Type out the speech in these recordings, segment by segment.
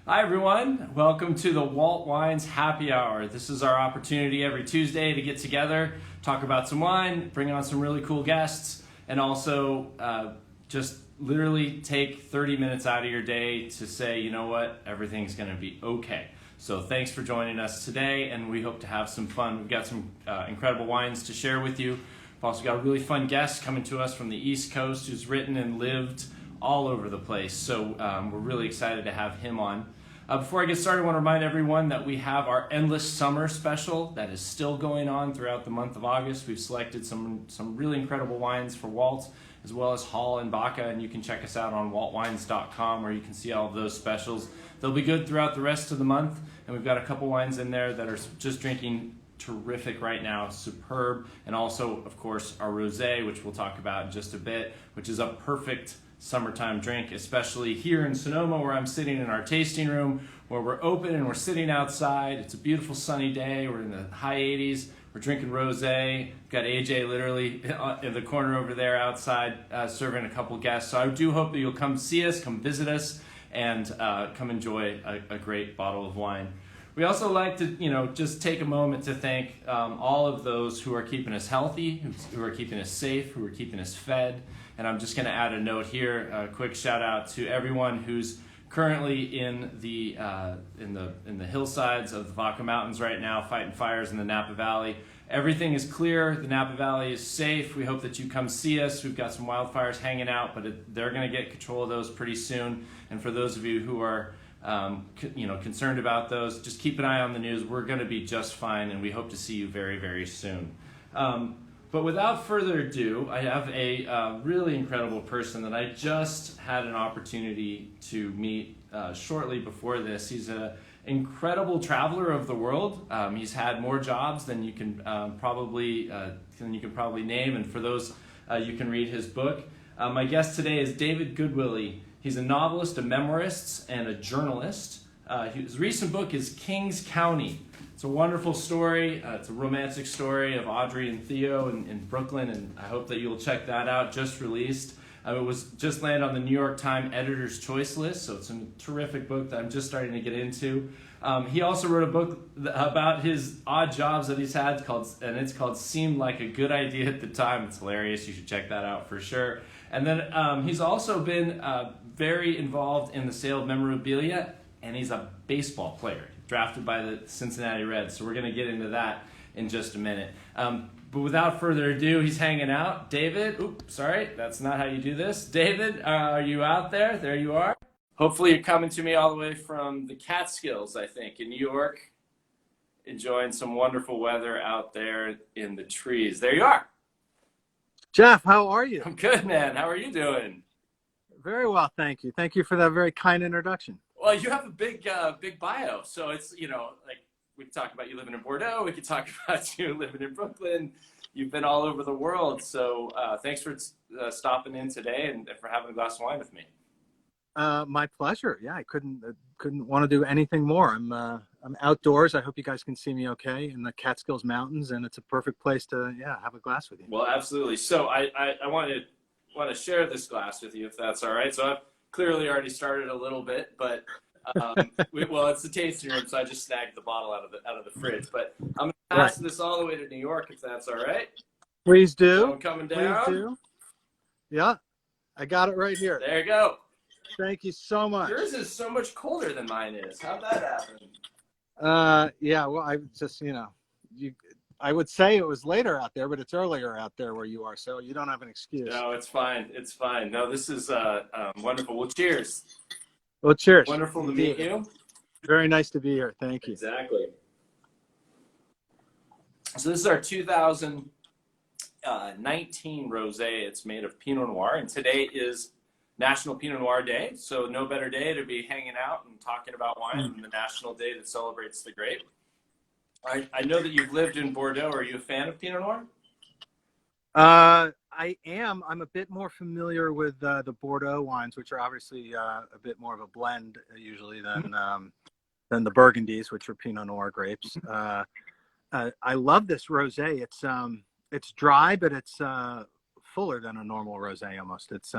Hi everyone, welcome to the Walt Wines Happy Hour. This is our opportunity every Tuesday to get together, talk about some wine, bring on some really cool guests, and also just literally take 30 minutes out of your day to say, you know what, everything's going to be okay. So thanks for joining us today, and we hope to have some fun. We've got some incredible wines to share with you. We've also got a really fun guest coming to us from the East Coast who's written and lived all over the place. So we're really excited to have him on. Before I get started, I want to remind everyone that we have our Endless Summer special that is still going on throughout the month of August. We've selected some really incredible wines for Walt, as well as Hall and Baca, and you can check us out on waltwines.com where you can see all of those specials. They'll be good throughout the rest of the month, and we've got a couple wines in there that are just drinking terrific right now, superb, and also, of course, our rosé, which we'll talk about in just a bit, which is a perfect summertime drink, especially here in Sonoma where I'm sitting in our tasting room where we're open and we're sitting outside. It's a beautiful sunny day. We're in the high 80s. We're drinking rosé. We've got AJ literally in the corner over there outside serving a couple guests. So I do hope that you'll come see us, come visit us, and come enjoy a great bottle of wine. We also like to, just take a moment to thank all of those who are keeping us healthy, who are keeping us safe, who are keeping us fed. And I'm just going to add a note here, a quick shout out to everyone who's currently in the hillsides of the Vaca Mountains right now, fighting fires in the Napa Valley. Everything is clear. The Napa Valley is safe. We hope that you come see us. We've got some wildfires hanging out, but they're going to get control of those pretty soon. And for those of you who are concerned about those, just keep an eye on the news. We're going to be just fine, and we hope to see you very, very soon. But without further ado, I have a really incredible person that I just had an opportunity to meet shortly before this. He's an incredible traveler of the world. He's had more jobs than you can probably name, and for those, you can read his book. My guest today is David Goodwillie. He's a novelist, a memoirist, and a journalist. His recent book is Kings County. It's a wonderful story. It's a romantic story of Audrey and Theo in Brooklyn, and I hope that you'll check that out. Just released. It was just landed on the New York Times Editor's Choice list, so it's a terrific book that I'm just starting to get into. He also wrote a book about his odd jobs that he's had, it's called Seemed Like a Good Idea at the Time. It's hilarious. You should check that out for sure. And then he's also been very involved in the sale of memorabilia, and he's a baseball player, drafted by the Cincinnati Reds. So we're going to get into that in just a minute. But without further ado, he's hanging out. David, oops, sorry, that's not how you do this. David, are you out there? There you are. Hopefully you're coming to me all the way from the Catskills, I think, in New York, enjoying some wonderful weather out there in the trees. There you are. Jeff, how are you? I'm good, man. How are you doing? Very well, thank you. Thank you for that very kind introduction. Well, you have a big bio. So it's, like we could talk about you living in Bordeaux. We could talk about you living in Brooklyn. You've been all over the world. So thanks for stopping in today and for having a glass of wine with me. My pleasure. Yeah, I couldn't want to do anything more. I'm outdoors. I hope you guys can see me okay in the Catskills Mountains, and it's a perfect place to have a glass with you. Well, absolutely. So I want to share this glass with you if that's all right. So I've clearly already started a little bit, but it's the tasting room, so I just snagged the bottle out of the fridge. But I'm going to pass this all the way to New York if that's all right. Please do. So I'm coming down. Please do. Yeah, I got it right here. There you go. Thank you so much. Yours is so much colder than mine is. How'd that happen? Yeah. Well, I just I would say it was later out there, but it's earlier out there where you are, so you don't have an excuse. No, it's fine. It's fine. No, this is wonderful. Well, cheers. Well, cheers. Wonderful to meet you. Very nice to be here. Thank you. Exactly. So this is our 2019 rosé. It's made of Pinot Noir, and today is National Pinot Noir Day. So no better day to be hanging out and talking about wine than the national day that celebrates the grape. I know that you've lived in Bordeaux. Are you a fan of Pinot Noir? I am. I'm a bit more familiar with the Bordeaux wines, which are obviously a bit more of a blend usually than the Burgundies, which are Pinot Noir grapes. I love this rosé. It's dry, but it's fuller than a normal rosé almost. It's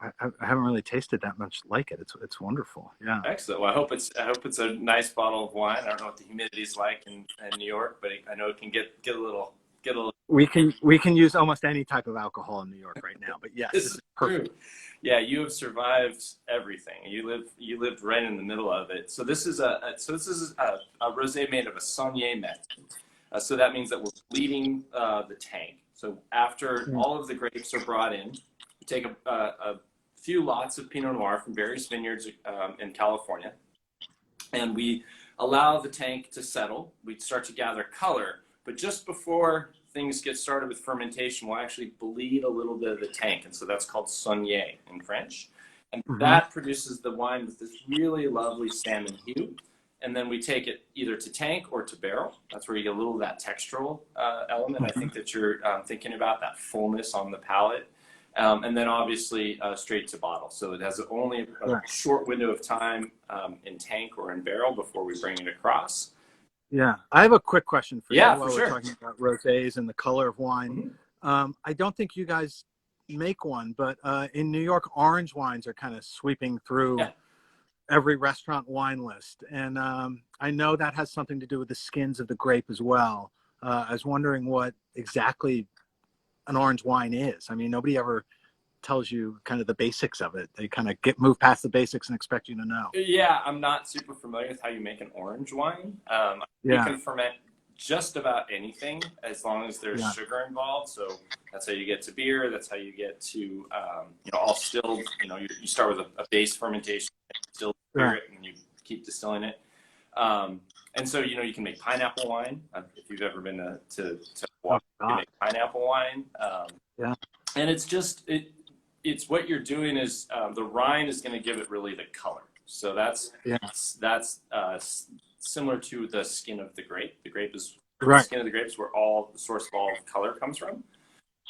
I haven't really tasted that much like it. It's wonderful. Yeah. Excellent. Well, I hope it's a nice bottle of wine. I don't know what the humidity is like in New York, but I know it can get a little. We can use almost any type of alcohol in New York right now, but yes, This this is is perfect. true. Yeah, you have survived everything. You lived right in the middle of it. So this is a rosé made of a Saunier method. So that means that we're bleeding the tank. So after all of the grapes are brought in, we take a few lots of Pinot Noir from various vineyards in California, and we allow the tank to settle. We start to gather color, but just before things get started with fermentation, we'll actually bleed a little bit of the tank, and so that's called Saunier in French. And that produces the wine with this really lovely salmon hue. And then we take it either to tank or to barrel. That's where you get a little of that textural element. I think that you're thinking about that fullness on the palate. And then obviously straight to bottle. So it has only a short window of time in tank or in barrel before we bring it across. Yeah, I have a quick question for you. Yeah, While for we're sure. talking about rosés and the color of wine. I don't think you guys make one, but in New York, orange wines are kind of sweeping through every restaurant wine list, and I know that has something to do with the skins of the grape as well. I was wondering what exactly an orange wine is. I mean, nobody ever tells you kind of the basics of it. They kind of move past the basics and expect you to know. Yeah, I'm not super familiar with how you make an orange wine. You can ferment just about anything as long as there's sugar involved. So that's how you get to beer. That's how you get to all stilled. You start with a base fermentation, distilled spirit, and you keep distilling it. And so you can make pineapple wine if you've ever been to Hawaii. You can make pineapple wine. And it's what you're doing is the rind is going to give it really the color. So that's similar to the skin of the grape. The grape is the skin of the grapes where all the source of all the color comes from.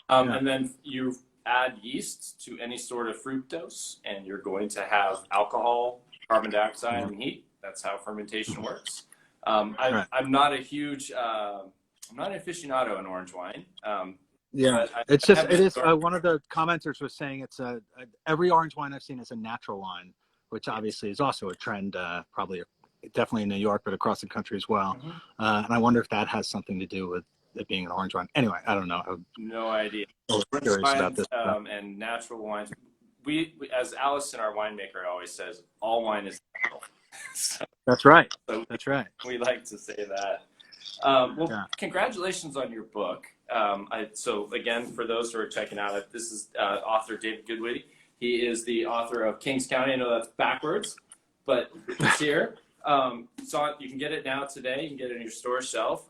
And then you add yeast to any sort of fructose, and you're going to have alcohol, carbon dioxide, and heat. That's how fermentation works. I'm not a huge, I'm not an aficionado in orange wine. One of the commenters was saying it's every orange wine I've seen is a natural wine, which obviously is also a trend, definitely in New York, but across the country as well. And I wonder if that has something to do with it being an orange wine. Anyway, I don't know. No idea. Curious about this. And natural wines. We, as Allison, our winemaker, always says, all wine is natural. That's right. That's right. We like to say that. Congratulations on your book. So again, for those who are checking out, this is author David Goodwillie. He is the author of Kings County. I know that's backwards, but it's here. So you can get it now today. You can get it on your store shelf.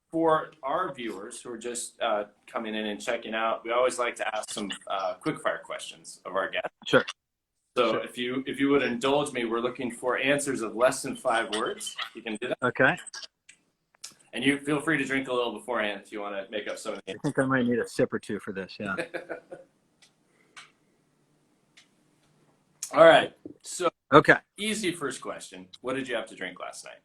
For our viewers who are just coming in and checking out, we always like to ask some quick fire questions of our guests. Sure. So if you would indulge me, we're looking for answers of less than 5 words. You can do that. Okay. And you feel free to drink a little beforehand if you want to make up some of the. I think I might need a sip or two for this. Yeah. All right. So okay. Easy first question. What did you have to drink last night?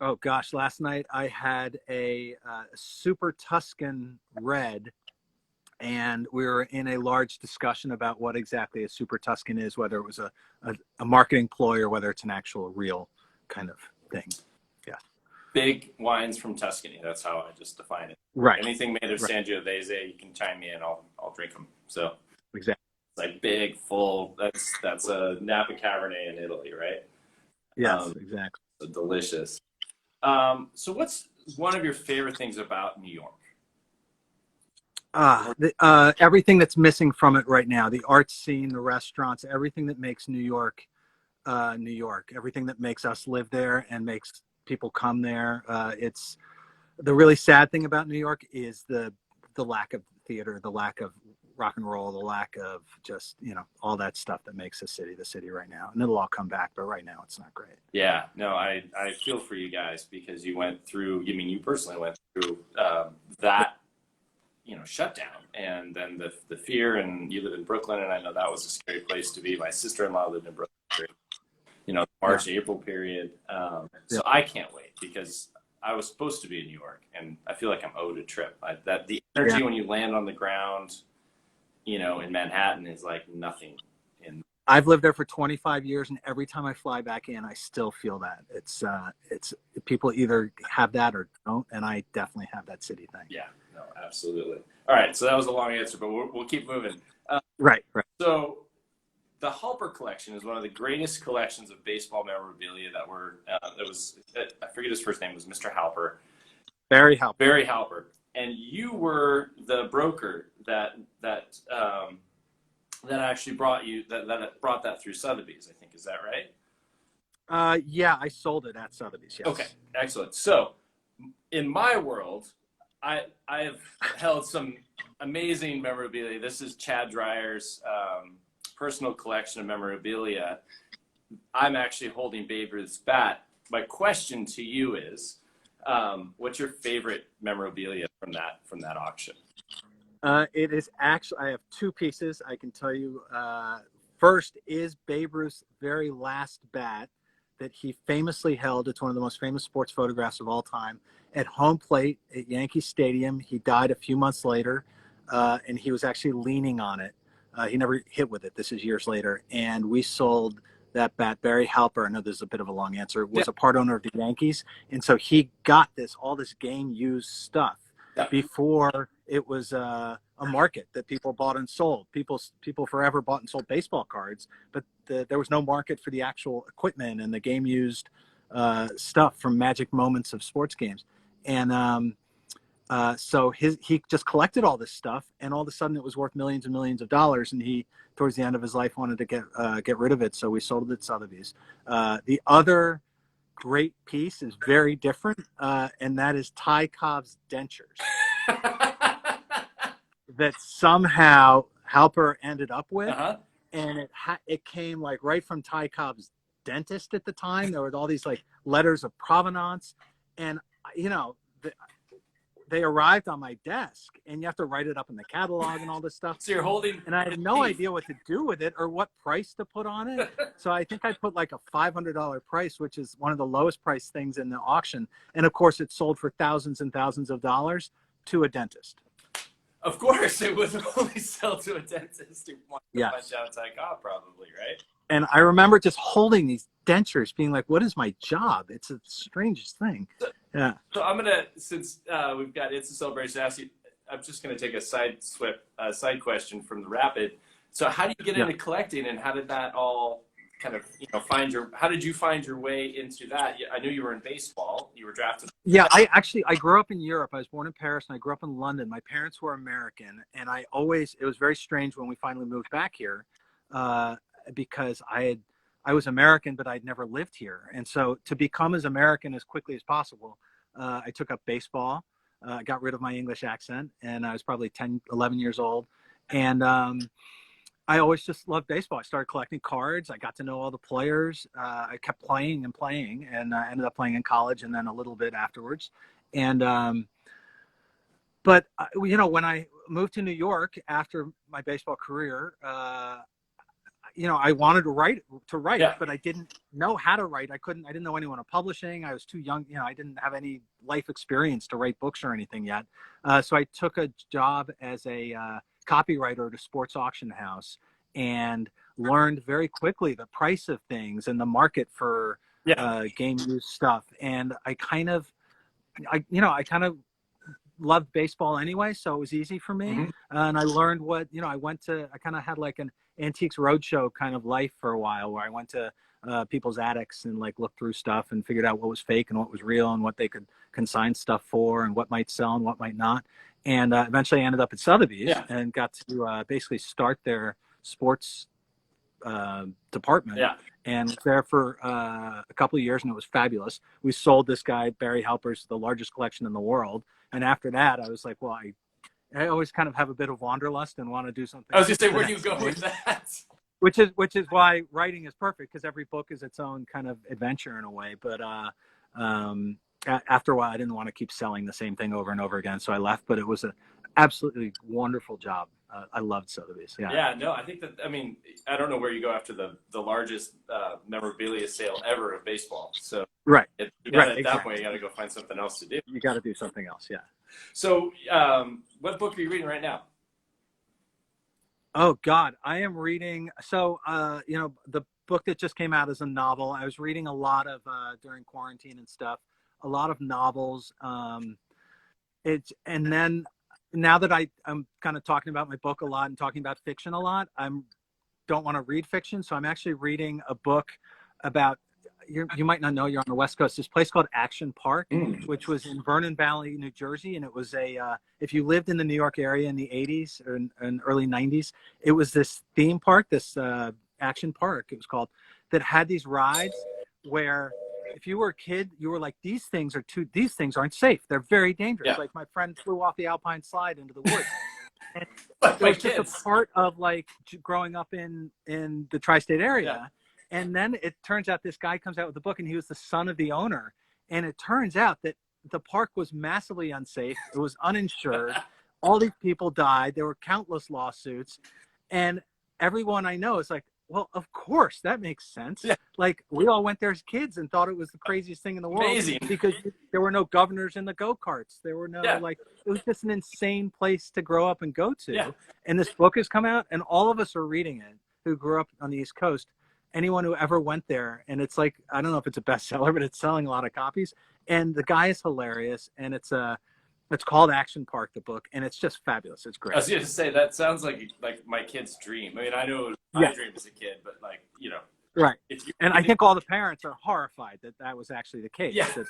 Oh gosh, last night I had a Super Tuscan Red, and we were in a large discussion about what exactly a Super Tuscan is, whether it was a marketing ploy or whether it's an actual real kind of thing. Yeah. Big wines from Tuscany. That's how I just define it. Right. Anything made of Sangiovese, you can chime me in. I'll drink them. So exactly. It's like big, full. That's a Napa Cabernet in Italy, right? Yes, exactly. So delicious. So what's one of your favorite things about New York? Everything that's missing from it right now, the art scene, the restaurants, everything that makes New York, New York, everything that makes us live there and makes people come there. It's the really sad thing about New York is the lack of theater, the lack of rock and roll, the lack of just, all that stuff that makes the city right now. And it'll all come back, but right now it's not great. Yeah, no, I feel for you guys because you went through, you personally went through that, shutdown and then the fear, and you live in Brooklyn, and I know that was a scary place to be. My sister-in-law lived in Brooklyn, March, April period. So I can't wait because I was supposed to be in New York and I feel like I'm owed a trip. The energy when you land on the ground, you know, in Manhattan is like nothing in. I've lived there for 25 years, and every time I fly back in, I still feel that it's people either have that or don't, and I definitely have that city thing. Yeah, no, absolutely. All right, so that was a long answer, but we'll keep moving. Right. So the Halper Collection is one of the greatest collections of baseball memorabilia that was, I forget his first name, was Mr. Halper. Barry Halper. Barry Halper. And you were the broker that actually brought that through Sotheby's, I think. Is that right? Yeah, I sold it at Sotheby's. Yes. Okay, excellent. So, in my world, I've held some amazing memorabilia. This is Chad Dreyer's personal collection of memorabilia. I'm actually holding Babe Ruth's bat. My question to you is, what's your favorite memorabilia from that auction? It is actually, I have two pieces. I can tell you. First is Babe Ruth's very last bat that he famously held. It's one of the most famous sports photographs of all time at home plate at Yankee Stadium. He died a few months later, and he was actually leaning on it. He never hit with it. This is years later. And we sold that bat. Barry Halper, I know this is a bit of a long answer, was a part owner of the Yankees. And so he got all this game used stuff before it was a market that people bought and sold. People forever bought and sold baseball cards, but there was no market for the actual equipment and the game used stuff from magic moments of sports games. And so he just collected all this stuff, and all of a sudden it was worth millions and millions of dollars. And he, towards the end of his life, wanted to get rid of it, so we sold it at Sotheby's. The other great piece is very different, and that is Ty Cobb's Dentures that somehow Halper ended up with. And it came like right from Ty Cobb's dentist at the time. There were all these like letters of provenance, and you know they arrived on my desk, and you have to write it up in the catalog and all this stuff. So you're holding, and I had no idea what to do with it or what price to put on it. So I think I put like a $500 price, which is one of the lowest priced things in the auction. And of course, it sold for thousands and thousands of dollars to a dentist. Of course, it would only sell to a dentist who wants to punch out Ty Cobb, probably, right? And I remember just holding these dentures, being like, "What is my job?" It's the strangest thing. So I'm gonna, since we've got It's a Celebration, ask you. I'm just gonna take a side question from the Rapid. So how do you get into collecting, and how did that all kind of how did you find your way into that? I knew you were in baseball. You were drafted. Yeah, I grew up in Europe. I was born in Paris, and I grew up in London. My parents were American, and it was very strange when we finally moved back here, because I was American, but I'd never lived here. And so to become as American as quickly as possible, I took up baseball, got rid of my English accent, and I was probably 10, 11 years old. And I always just loved baseball. I started collecting cards. I got to know all the players. I kept playing, and I ended up playing in college and then a little bit afterwards. And but when I moved to New York after my baseball career, I wanted to write, but I didn't know how to write. I didn't know anyone in publishing. I was too young. I didn't have any life experience to write books or anything yet. So I took a job as a copywriter at a sports auction house and learned very quickly the price of things and the market for game use stuff. And I kind of loved baseball anyway, so it was easy for me. And I learned I kind of had like an Antiques Roadshow kind of life for a while, where I went to people's attics and like looked through stuff and figured out what was fake and what was real and what they could consign stuff for and what might sell and what might not. And eventually I ended up at Sotheby's and got to basically start their sports department. And was there for a couple of years, and it was fabulous. We sold this guy, Barry Halper's, the largest collection in the world. And after that, I was like, well, I always kind of have a bit of wanderlust and want to do something. I was going to say, where do you go with that? Which is why writing is perfect, because every book is its own kind of adventure in a way. But after a while, I didn't want to keep selling the same thing over and over again, so I left. But it was an absolutely wonderful job. I loved Sotheby's. No, I think that, I don't know where you go after the largest memorabilia sale ever of baseball. So at that point, you got to go find something else to do. You got to do something else, So what book are you reading right now? Oh God, I am reading. So, the book that just came out is a novel. I was reading a lot of during quarantine and stuff, a lot of novels. It's and then now that I'm kind of talking about my book a lot and talking about fiction a lot, I'm don't want to read fiction, so I'm actually reading a book about. You might not know, you're on the West Coast. This place called Action Park, which was in Vernon Valley, New Jersey, and it was if you lived in the New York area in the 80s and early 90s, it was this theme park, this Action Park, it was called, that had these rides where if you were a kid, you were like, these things aren't safe. They're very dangerous. Yeah. Like my friend flew off the Alpine slide into the woods. And Like it my was just kids. a part of like growing up in the tri-state area. Yeah. And then it turns out this guy comes out with a book, and he was the son of the owner. And it turns out that the park was massively unsafe. It was uninsured. All these people died. There were countless lawsuits. And everyone I know is like, well, of course, that makes sense. Yeah. Like, we all went there as kids and thought it was the craziest thing in the world. Amazing. Because there were no governors in the go-karts. There were no, it was just an insane place to grow up and go to. Yeah. And this book has come out, and all of us are reading it who grew up on the East Coast. Anyone who ever went there, and it's like, I don't know if it's a bestseller, but it's selling a lot of copies. And the guy is hilarious, and it's called Action Park, the book, and it's just fabulous. It's great. I was going to say, that sounds like my kid's dream. I mean, I know it was my dream as a kid, but right. And I think all the parents are horrified that that was actually the case. Yeah. That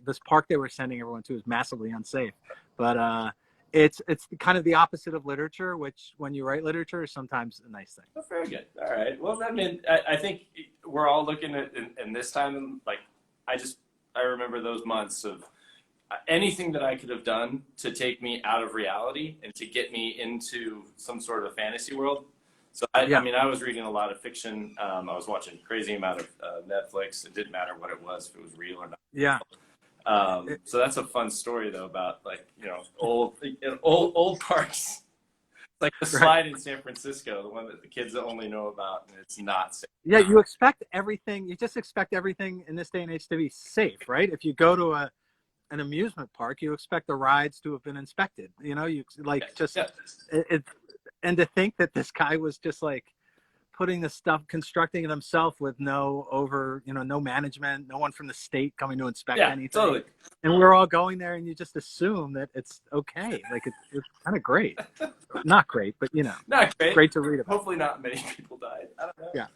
this park they were sending everyone to is massively unsafe. But it's kind of the opposite of literature, which when you write literature is sometimes a nice thing. Oh, very good. All right. Well, I mean, I think we're all looking at in this time, like, I remember those months of anything that I could have done to take me out of reality and to get me into some sort of fantasy world. So I mean, I was reading a lot of fiction. I was watching a crazy amount of Netflix. It didn't matter what it was, if it was real or not. Yeah. So that's a fun story though about old parks, like the slide in San Francisco, the one that the kids only know about, and it's not safe. Yeah, you expect everything. You just expect everything in this day and age to be safe, right? If you go to an amusement park, you expect the rides to have been inspected. You know, and to think that this guy was just like putting the stuff, constructing it himself with no management, no one from the state coming to inspect anything. Totally. And we're all going there, and you just assume that it's okay. Like it's kind of great. Not great, but not great. Great to read about. Hopefully not many people died. I don't know. Yeah.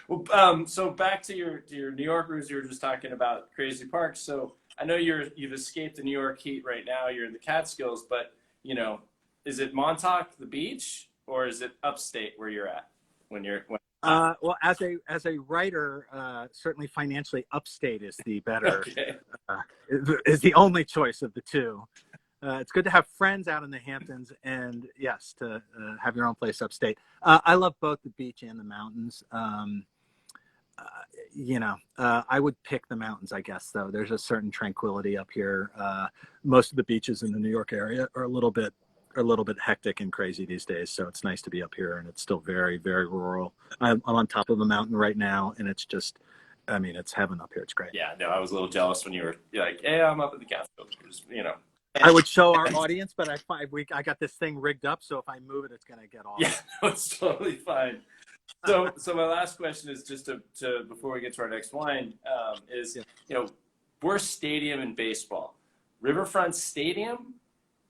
Well, so back to your New Yorkers, you were just talking about crazy parks. So I know you've escaped the New York heat right now. You're in the Catskills, but is it Montauk, the beach, or is it upstate where you're at well, as a writer, certainly financially upstate is the better, is the only choice of the two. It's good to have friends out in the Hamptons, and yes, to have your own place upstate. I love both the beach and the mountains. I would pick the mountains, I guess, though. There's a certain tranquility up here. Most of the beaches in the New York area are a little bit hectic and crazy these days. So it's nice to be up here, and it's still very, very rural. I'm on top of a mountain right now, and it's just, I mean, it's heaven up here. It's great. Yeah, no, I was a little jealous when you were like, "Hey, I'm up at the Catskills." I would show our audience, but I got this thing rigged up, so if I move it, it's gonna get off. Yeah, no, it's totally fine. So my last question is just to before we get to our next wine, worst stadium in baseball, Riverfront Stadium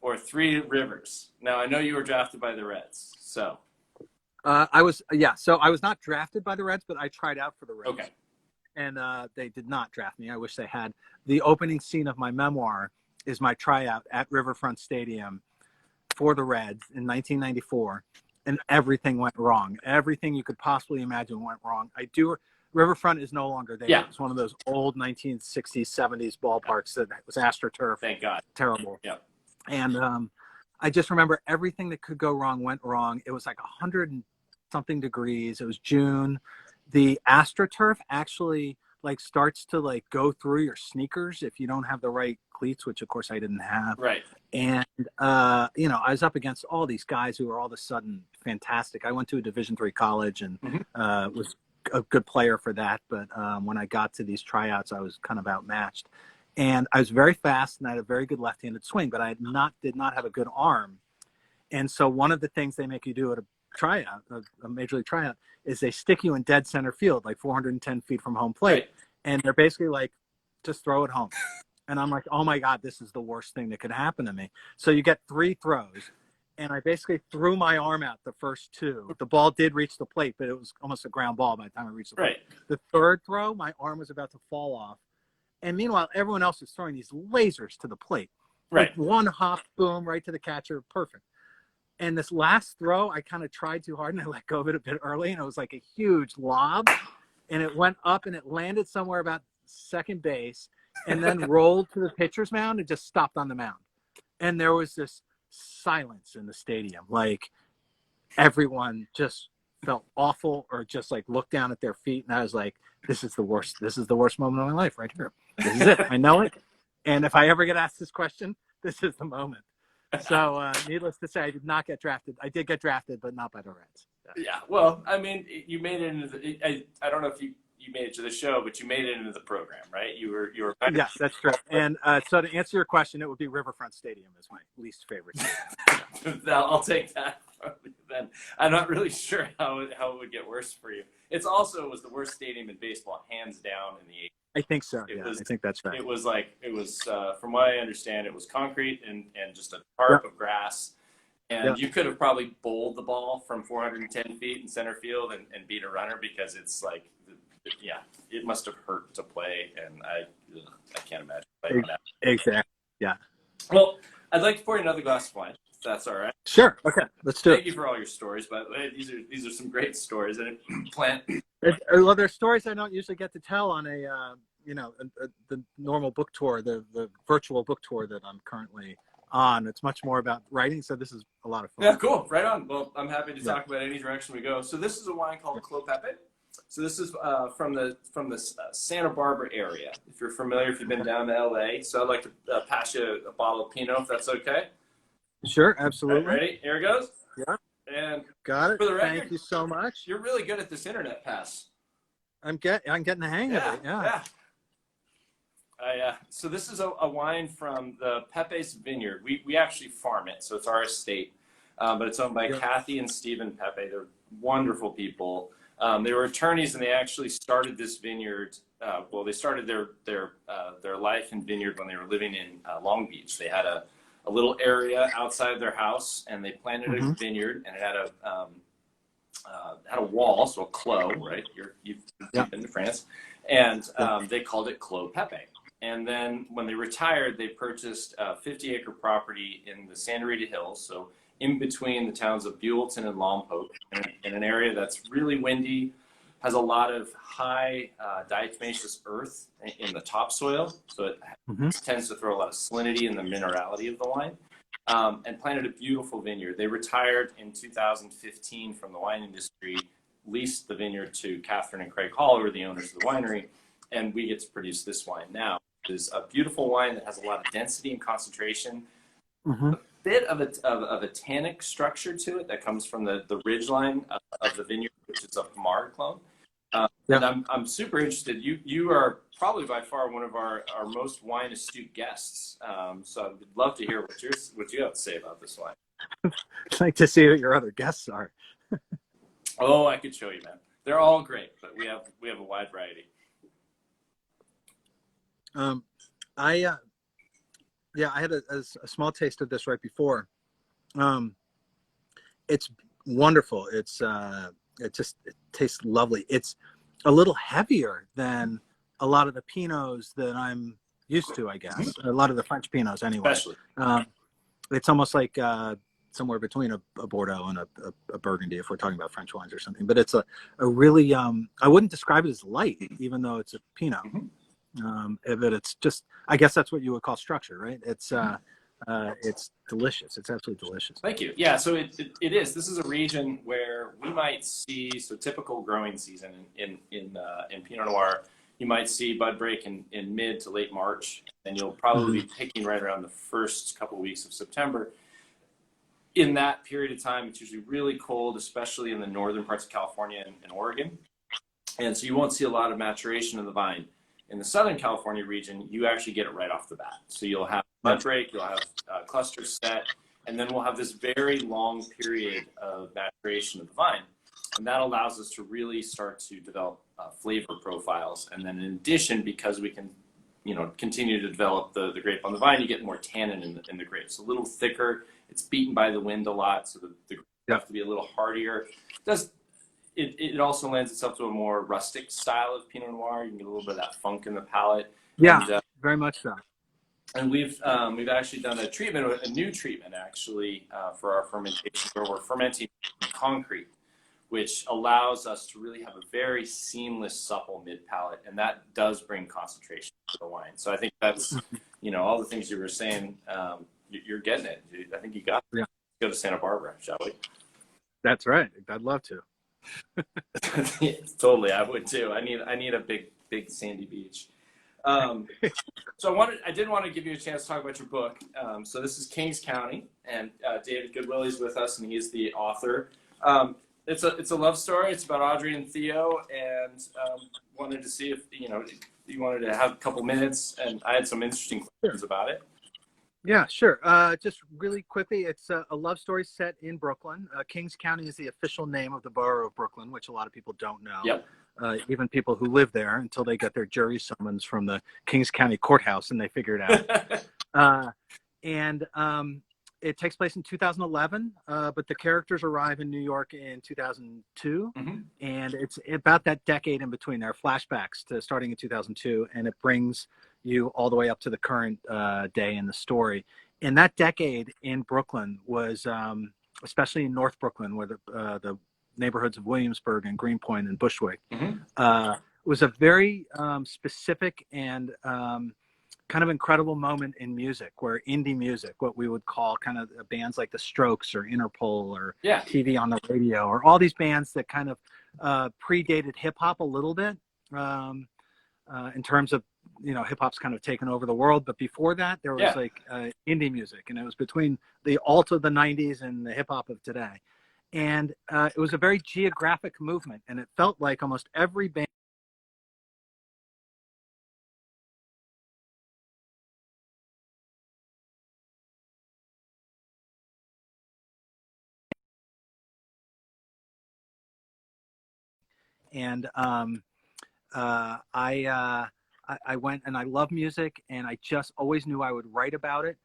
or Three Rivers? Now I know you were drafted by the Reds, so. I was not drafted by the Reds, but I tried out for the Reds. Okay. And they did not draft me. I wish they had. The opening scene of my memoir is my tryout at Riverfront Stadium for the Reds in 1994, and everything went wrong. Everything you could possibly imagine went wrong. Riverfront is no longer there. Yeah. It's one of those old 1960s, 70s ballparks that was AstroTurf. Thank God. Terrible. Yeah. And I just remember everything that could go wrong went wrong. It was like 100 and something degrees. It was June. The AstroTurf actually starts to go through your sneakers if you don't have the right cleats, which of course I didn't have. Right. And I was up against all these guys who were all of a sudden fantastic. I went to a Division III college and was a good player for that. But when I got to these tryouts, I was kind of outmatched. And I was very fast, and I had a very good left-handed swing, but I did not have a good arm. And so one of the things they make you do at a tryout, a major league tryout, is they stick you in dead center field, like 410 feet from home plate. Right. And they're basically like, just throw it home. And I'm like, oh my God, this is the worst thing that could happen to me. So you get 3 throws. And I basically threw my arm out the first 2. The ball did reach the plate, but it was almost a ground ball by the time it reached the plate. Right. The third throw, my arm was about to fall off. And meanwhile, everyone else is throwing these lasers to the plate. Right. Like one hop, boom, right to the catcher, perfect. And this last throw, I kind of tried too hard and I let go of it a bit early. And it was like a huge lob. And it went up and it landed somewhere about second base and then rolled to the pitcher's mound and just stopped on the mound. And there was this silence in the stadium. Like everyone just felt awful or just like looked down at their feet. And I was like, this is the worst. This is the worst moment of my life right here. This is it. I know it. And if I ever get asked this question, this is the moment. So needless to say, I did not get drafted. I did get drafted, but not by the Reds. Yeah. Well, I mean, you made it into I don't know if you made it to the show, but you made it into the program, right? You were. Yes, that's true. And so to answer your question, it would be Riverfront Stadium is my least favorite. I'll take that from you then. I'm not really sure how it would get worse for you. It was the worst stadium in baseball, hands down, in the 80s. I think so. I think that's right. It was from what I understand, it was concrete and just a tarp of grass. And you could have probably bowled the ball from 410 feet in center field and beat a runner because it's like, it must have hurt to play. And I can't imagine playing that. Exactly. Yeah. Well, I'd like to pour you another glass of wine, if that's all right. Sure. Okay. Let's do it. Thank you for all your stories, by the way. These are some great stories. And plant. Well, there's stories I don't usually get to tell on the normal book tour, the virtual book tour that I'm currently on. It's much more about writing, so this is a lot of fun. Yeah, cool. Right on. Well, I'm happy to talk about any direction we go. So this is a wine called Pepe. So this is from the Santa Barbara area. If you're familiar, if you've been down to LA. So I'd like to pass you a bottle of Pinot, if that's okay. Sure, absolutely. Right, ready? Here it goes. Yeah. And got it. For the record, thank you so much. You're really good at this internet pass. I'm getting the hang of it. Yeah. So this is a wine from the Pepe's Vineyard. We actually farm it, so it's our estate. But it's owned by Kathy and Stephen Pepe. They're wonderful people. They were attorneys, and they actually started this vineyard. They started their life in Vineyard when they were living in Long Beach. They had a little area outside their house, and they planted a vineyard, and it had a wall, so a clos, right? You've been to France, and they called it Clos Pepe. And then when they retired, they purchased a 50-acre property in the Santa Rita Hills, so in between the towns of Buellton and Lompoc, in an area that's really windy, has a lot of high diatomaceous earth in the topsoil, so it tends to throw a lot of salinity in the minerality of the wine, and planted a beautiful vineyard. They retired in 2015 from the wine industry, leased the vineyard to Catherine and Craig Hall, who are the owners of the winery, and we get to produce this wine now. It's a beautiful wine that has a lot of density and concentration, a bit of a tannic structure to it that comes from the ridgeline of the vineyard, which is a Pomard clone. And I'm super interested. You are probably by far one of our most wine astute guests. So I would love to hear what you have to say about this wine. I'd like to see what your other guests are. Oh, I could show you, man. They're all great, but we have a wide variety. I had a small taste of this right before. It's wonderful. It tastes lovely. It's a little heavier than a lot of the Pinots that I'm used to, I guess. A lot of the French Pinots, anyway. Especially. It's almost like somewhere between a Bordeaux and a Burgundy, if we're talking about French wines or something. But it's a really, I wouldn't describe it as light, even though it's a Pinot. But it's just, I guess that's what you would call structure, right? It's delicious. It's absolutely delicious. Thank you. Yeah, so it is. This is a region where we might see, typical growing season in Pinot Noir, you might see bud break in mid to late March, and you'll probably be picking right around the first couple of weeks of September. In that period of time, it's usually really cold, especially in the northern parts of California and Oregon. And so you won't see a lot of maturation of the vine. In the Southern California region, you actually get it right off the bat. So you'll have bud break, you'll have clusters set, and then we'll have this very long period of maturation of the vine. And that allows us to really start to develop flavor profiles. And then in addition, because we can, continue to develop the grape on the vine, you get more tannin in the grape. It's a little thicker. It's beaten by the wind a lot, so the grapes have to be a little hardier. It also lends itself to a more rustic style of Pinot Noir. You can get a little bit of that funk in the palate. Yeah, and, very much so. And we've actually done a new treatment actually for our fermentation, where we're fermenting concrete, which allows us to really have a very seamless, supple mid palate, and that does bring concentration to the wine. So I think that's, all the things you were saying, you're getting it. I think you got it. Yeah. Go to Santa Barbara, shall we? That's right. I'd love to. Yeah, totally, I would too. I need a big sandy beach. So I did want to give you a chance to talk about your book. So this is Kings County, and David Goodwillie is with us, and he's the author. It's a love story. It's about Audrey and Theo, and wanted to see if you wanted to have a couple minutes, and I had some interesting questions about it. Yeah, sure. Just really quickly, it's a love story set in Brooklyn. Kings County is the official name of the borough of Brooklyn, which a lot of people don't know. Yep. Even people who live there, until they get their jury summons from the Kings County courthouse and they figure it out. It takes place in 2011, but the characters arrive in New York in 2002, and it's about that decade in between. There are flashbacks to starting in 2002, and it brings you all the way up to the current day in the story. And that decade in Brooklyn was, especially in North Brooklyn, where the neighborhoods of Williamsburg and Greenpoint and Bushwick, was a very specific and kind of incredible moment in music, where indie music, what we would call kind of bands like the Strokes or Interpol or TV on the Radio, or all these bands that kind of predated hip hop a little bit in terms of, hip hop's kind of taken over the world. But before that, there was indie music, and it was between the alt of the 90s and the hip hop of today. And it was a very geographic movement, and it felt like almost every band and I went, and I love music, and I just always knew I would write about it.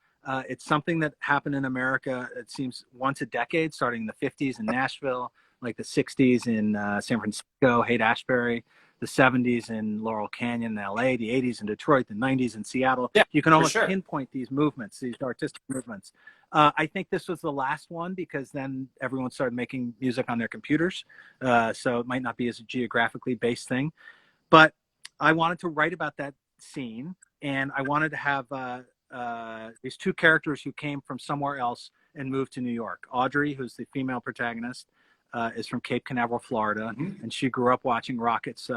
It's something that happened in America, it seems, once a decade, starting in the 50s in Nashville, like the 60s in San Francisco, Haight-Ashbury, the 70s in Laurel Canyon in LA, the 80s in Detroit, the 90s in Seattle. Yeah, you can almost pinpoint these movements, these artistic movements. I think this was the last one, because then everyone started making music on their computers. So it might not be as a geographically based thing. But I wanted to write about that scene, and I wanted to have these two characters who came from somewhere else and moved to New York. Audrey, who's the female protagonist, is from Cape Canaveral, Florida, and she grew up watching rockets,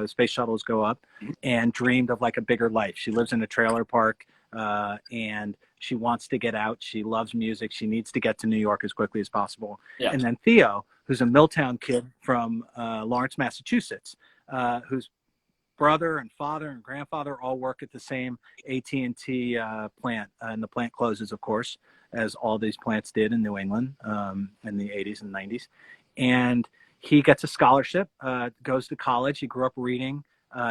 space shuttles go up, and dreamed of like a bigger life. She lives in a trailer park, and she wants to get out. She loves music. She needs to get to New York as quickly as possible. Yeah. And then Theo, who's a Milltown kid from Lawrence, Massachusetts, whose brother and father and grandfather all work at the same AT&T plant, and the plant closes, of course, as all these plants did in New England in the 80s and 90s. And he gets a scholarship, goes to college. He grew up reading.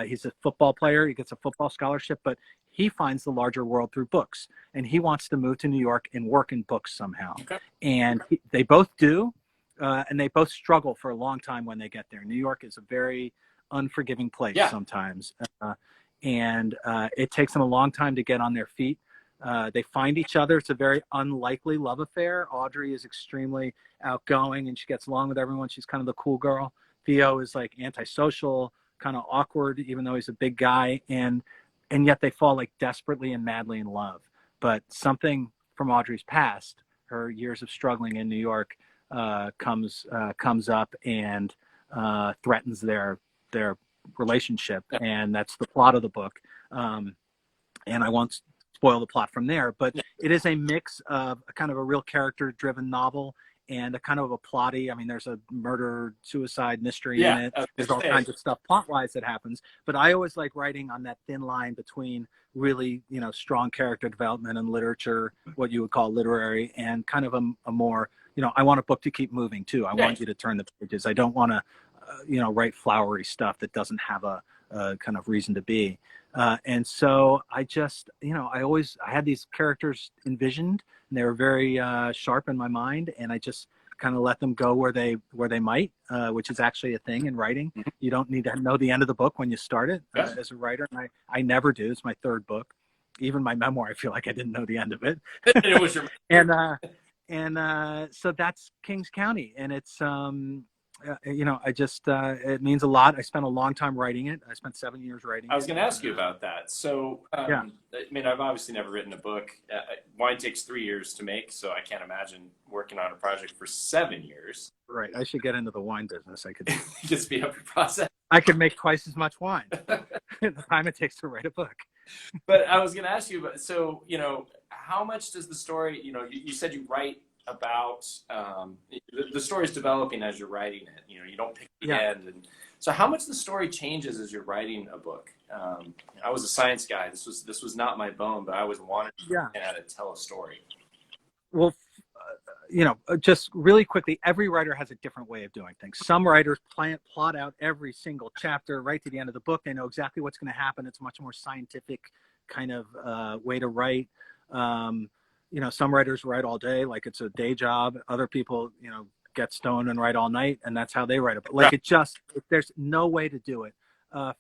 He's a football player. He gets a football scholarship, but he finds the larger world through books, and he wants to move to New York and work in books somehow. Okay. And they both do, and they both struggle for a long time when they get there. New York is a very unforgiving place sometimes, and it takes them a long time to get on their feet. They find each other. It's a very unlikely love affair. Audrey is extremely outgoing, and she gets along with everyone. She's kind of the cool girl. Theo is like antisocial, kind of awkward, even though he's a big guy, and yet they fall like desperately and madly in love. But something from Audrey's past, her years of struggling in New York, comes up and threatens their relationship, and that's the plot of the book. And I won't spoil the plot from there, but it is a mix of a kind of a real character-driven novel and a kind of a plotty. I mean, there's a murder, suicide mystery in Yeah, it. There's all kinds of stuff plot-wise that happens. But I always like writing on that thin line between really, strong character development and literature, what you would call literary, and kind of a more, I want a book to keep moving too. I want you to turn the pages. I don't want to, write flowery stuff that doesn't have a kind of reason to be. And so I just, I had these characters envisioned, and they were very sharp in my mind, and I just kind of let them go where they might, which is actually a thing in writing. You don't need to know the end of the book when you start it as a writer. And I never do. It's my third book. Even my memoir, I feel like I didn't know the end of it. It was your and so that's Kings County, and it's I just it means a lot. I spent a long time writing it. I spent 7 years writing it. I was going to ask you about that. So, I mean, I've obviously never written a book. Wine takes 3 years to make, so I can't imagine working on a project for 7 years. Right. I should get into the wine business. I could just speed up your process. I could make twice as much wine the time it takes to write a book. But I was going to ask you, so, how much does the story, you said you write about the story's developing as you're writing it. You don't pick the end, and so how much the story changes as you're writing a book. I was a science guy. This was not my bone, but I always wanted to learn how to tell a story. Well, just really quickly, every writer has a different way of doing things. Some writers plot out every single chapter right to the end of the book. They know exactly what's going to happen. It's a much more scientific kind of way to write. Some writers write all day, like it's a day job. Other people, get stoned and write all night, and that's how they write it. But like there's no way to do it.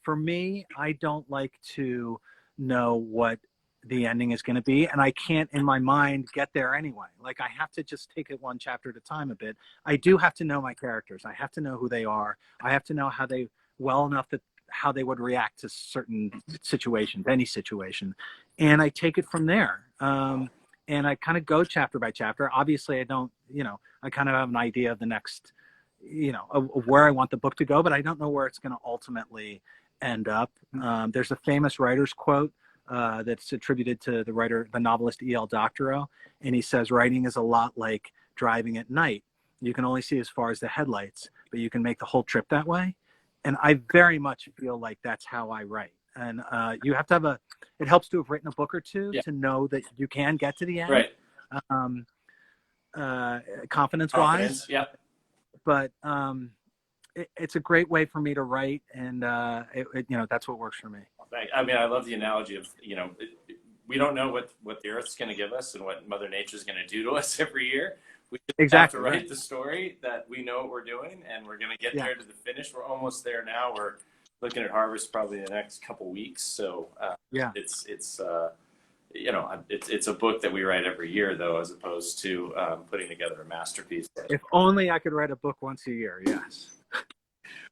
For me, I don't like to know what the ending is going to be, and I can't in my mind get there anyway. Like I have to just take it one chapter at a time a bit. I do have to know my characters. I have to know who they are. I have to know well enough that how they would react to certain situations, any situation, and I take it from there. And I kind of go chapter by chapter. Obviously, I don't, I kind of have an idea of the next, of where I want the book to go, but I don't know where it's going to ultimately end up. There's a famous writer's quote that's attributed to the novelist E.L. Doctorow. And he says, writing is a lot like driving at night. You can only see as far as the headlights, but you can make the whole trip that way. And I very much feel like that's how I write. And you have to have it helps to have written a book or two to know that you can get to the end. Right. Confidence-wise. Yeah. But it's a great way for me to write, and that's what works for me. I mean, I love the analogy of, we don't know what the Earth's going to give us and what Mother Nature's going to do to us every year. We just have to write the story that we know what we're doing, and we're going to get there to the finish. We're almost there now. We're looking at harvest probably in the next couple weeks. So it's a book that we write every year, though, as opposed to putting together a masterpiece. If only I could write a book once a year. Yes.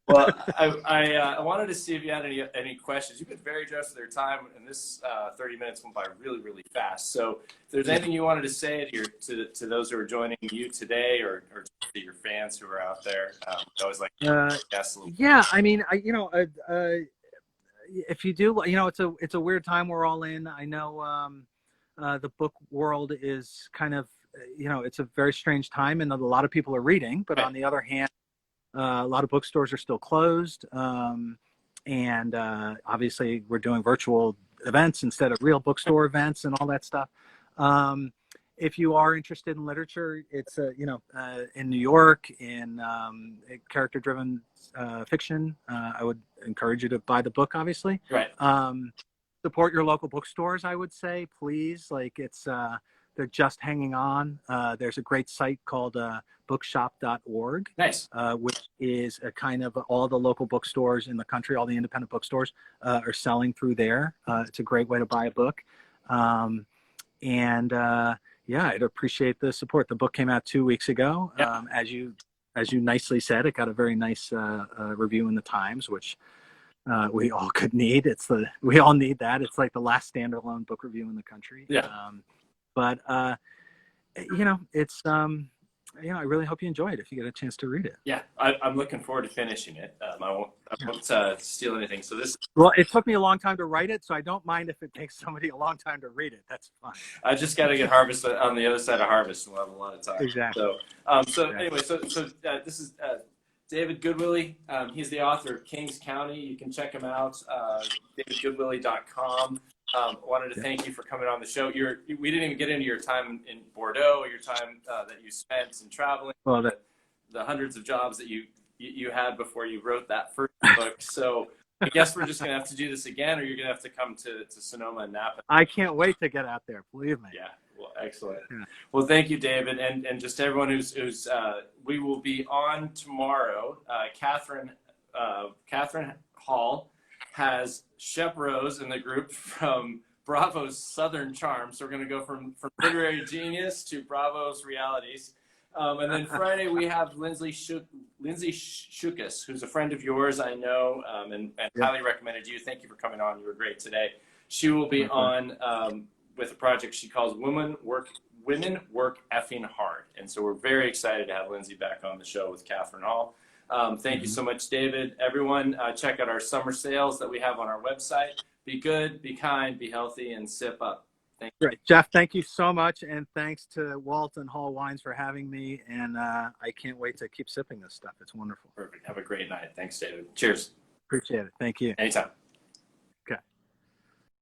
Well, I wanted to see if you had any questions. You've been very generous with your time, and this 30 minutes went by really, really fast. So if there's anything you wanted to say to those who are joining you today, or to your fans who are out there, I always like to guess a little bit. Yeah, I mean, if you do, it's a weird time we're all in. I know the book world is kind of, it's a very strange time, and a lot of people are reading, but on the other hand, a lot of bookstores are still closed, and obviously we're doing virtual events instead of real bookstore events and all that stuff. If you are interested in literature, it's in New York, in character-driven fiction. I would encourage you to buy the book, obviously. Right. Support your local bookstores, I would say, please. Like they're just hanging on. There's a great site called bookshop.org. Nice. Which is a kind of all the local bookstores in the country, all the independent bookstores are selling through there. It's a great way to buy a book. I'd appreciate the support. The book came out 2 weeks ago. As you nicely said, it got a very nice review in the Times, which we all could need. We all need that. It's like the last standalone book review in the country. Yeah. But it's I really hope you enjoy it if you get a chance to read it. Yeah, I'm looking forward to finishing it. I won't steal anything. So this, Well, it took me a long time to write it, so I don't mind if it takes somebody a long time to read it. That's fine. I just got to get harvest on the other side of harvest, and we'll have a lot of time. Exactly. So, Exactly. anyway, this is David Goodwillie. He's the author of Kings County. You can check him out, davidgoodwillie.com. Wanted to thank you for coming on the show. We didn't even get into your time in Bordeaux, your time that you spent in traveling, Well, the hundreds of jobs that you had before you wrote that first book. So I guess we're just going to have to do this again, or you're going to have to come to Sonoma and Napa. I can't wait to get out there, believe me. Yeah, well, excellent. Yeah. Well, thank you, David, and just everyone who's we will be on tomorrow. Catherine Hall has Shep Rose in the group from Bravo's Southern Charm. So we're going to go from literary genius to Bravo's realities. And then Friday we have Lindsay Shukas, who's a friend of yours, I know, and highly recommended you. Thank you for coming on. You were great today. She will be on with a project she calls Women Work Effing Hard. And so we're very excited to have Lindsay back on the show with Catherine Hall. Thank you so much, David. Everyone, check out our summer sales that we have on our website. Be good, be kind, be healthy, and sip up. Great. Jeff, thank you so much. And thanks to Walt and Hall Wines for having me. And I can't wait to keep sipping this stuff. It's wonderful. Perfect. Have a great night. Thanks, David. Cheers. Appreciate it. Thank you. Anytime.